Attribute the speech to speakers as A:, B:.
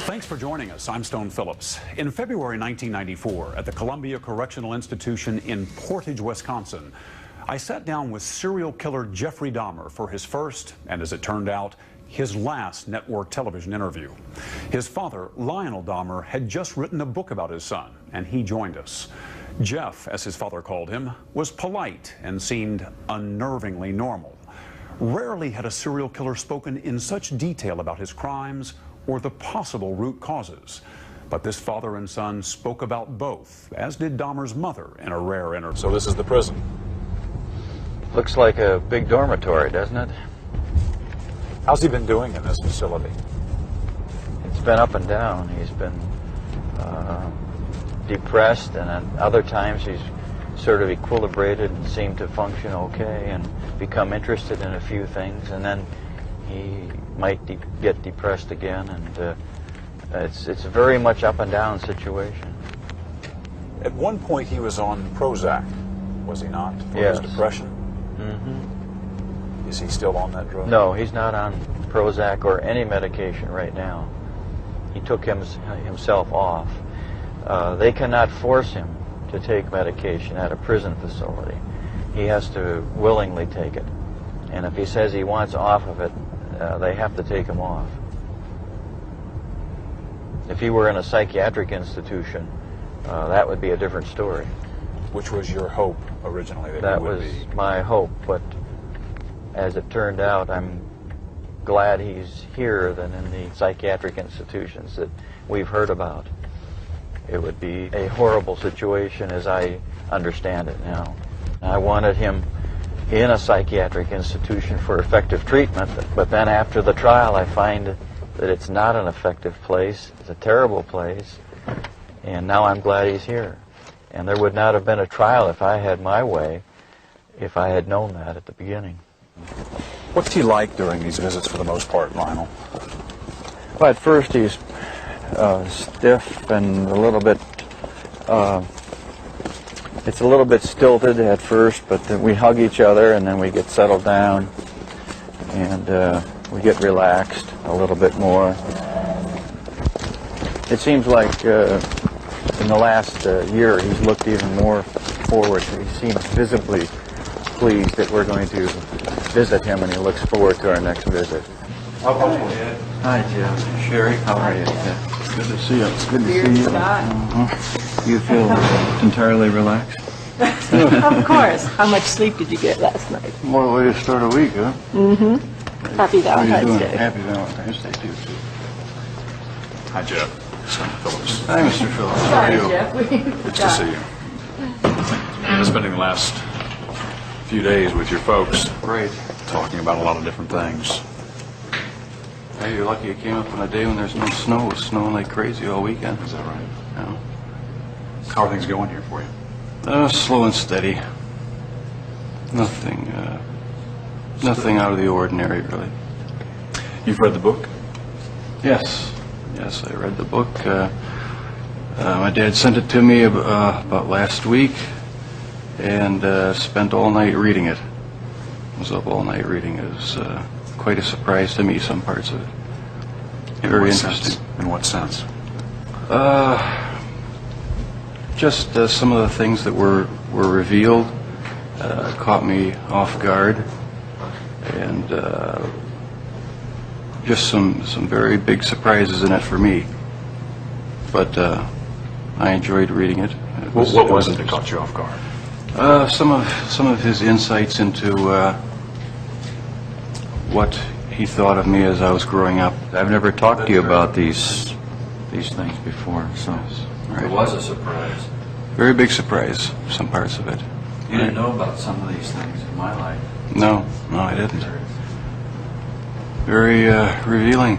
A: Thanks for joining us. I'm Stone Phillips. In February 1994, at the Columbia Correctional Institution in Portage, Wisconsin, I sat down with serial killer Jeffrey Dahmer for his first, and as it turned out, his last network television interview. His father, Lionel Dahmer, had just written a book about his son, and he joined us. Jeff, as his father called him, was polite and seemed unnervingly normal. Rarely had a serial killer spoken in such detail about his crimes or the possible root causes. But this father and son spoke about both, as did Dahmer's mother in a rare interview.
B: So this is the prison?
C: Looks like a big dormitory, doesn't it?
B: How's he been doing in this facility?
C: It's been up and down. He's been depressed, and at other times he's sort of equilibrated and seemed to function okay and become interested in a few things, and then he might get depressed again, and it's a very much up and down situation.
B: At one point he was on Prozac, was he not, for
C: Yes.
B: his depression?
C: Mm-hmm.
B: Is he still on that drug?
C: No, he's not on Prozac or any medication right now. He took himself off. They cannot force him to take medication at a prison facility. He has to willingly take it. And if he says he wants off of it, they have to take him off. If he were in a psychiatric institution, that would be a different story.
B: Which was your hope originally that
C: That
B: he would
C: was
B: be?
C: my hope, but as it turned out, I'm glad he's here than in the psychiatric institutions that we've heard about. It would be a horrible situation as I understand it now. I wanted him in a psychiatric institution for effective treatment, but then after the trial I find that it's not an effective place. It's a terrible place, and now I'm glad he's here. And there would not have been a trial if I had my way, if I had known that at the beginning.
B: What's he like during these visits for the most part, Lionel?
C: Well, at first he's stiff and a little bit, it's a little bit stilted at first, but then we hug each other and then we get settled down and we get relaxed a little bit more. It seems like in the last year he's looked even more forward. He seems visibly pleased that we're going to visit him, and he looks forward to our next visit. Hi, Jeff. Sherry, how are you? Good to see you. It's good to see you. You feel entirely relaxed?
D: Of course. How much sleep did you get last night?
E: What a way to start a week, huh?
D: Mm-hmm. Happy Valentine's Day.
E: Happy Valentine's Day, too.
B: Hi, Jeff. Stone Phillips.
E: Hi, Mr. Phillips. How are you?
D: Jeff.
B: Good to see you. I've been spending the last few days with your folks.
E: Great.
B: Talking about a lot of different things.
E: Hey, you're lucky you came up on a day when there's no snow. It was snowing like crazy all weekend.
B: Is that right?
E: Yeah.
B: How are things going here for you?
E: Slow and steady. Nothing out of the ordinary, really.
B: You've read the book?
E: Yes. Yes, I read the book. My dad sent it to me about last week, and spent all night reading it. Was up all night reading it. It was quite a surprise to me, some parts of it. Very interesting.
B: In what sense?
E: Just some of the things that were revealed caught me off guard, and just some very big surprises in it for me. But I enjoyed reading it.
B: What was it that caught you off guard?
E: Some of his insights into what he thought of me as I was growing up.
F: I've never talked to you about these things before, so
E: Right.
F: it was a surprise.
E: Very big surprise, some parts of it.
F: You didn't know about some of these things in my life.
E: No, I didn't. Very revealing.